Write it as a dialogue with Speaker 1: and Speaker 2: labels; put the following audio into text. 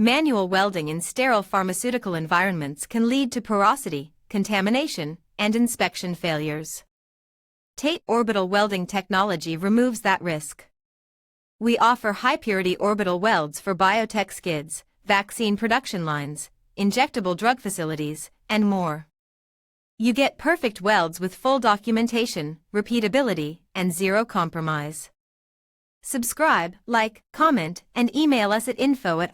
Speaker 1: Manual welding in sterile pharmaceutical environments can lead to porosity, contamination, and inspection failures. TATE Orbital Welding technology removes that risk. We offer high-purity orbital welds for biotech skids, vaccine production lines, injectable drug facilities, and more. You get perfect welds with full documentation, repeatability, and zero compromise. Subscribe, like, comment, and email us at info@octade.com.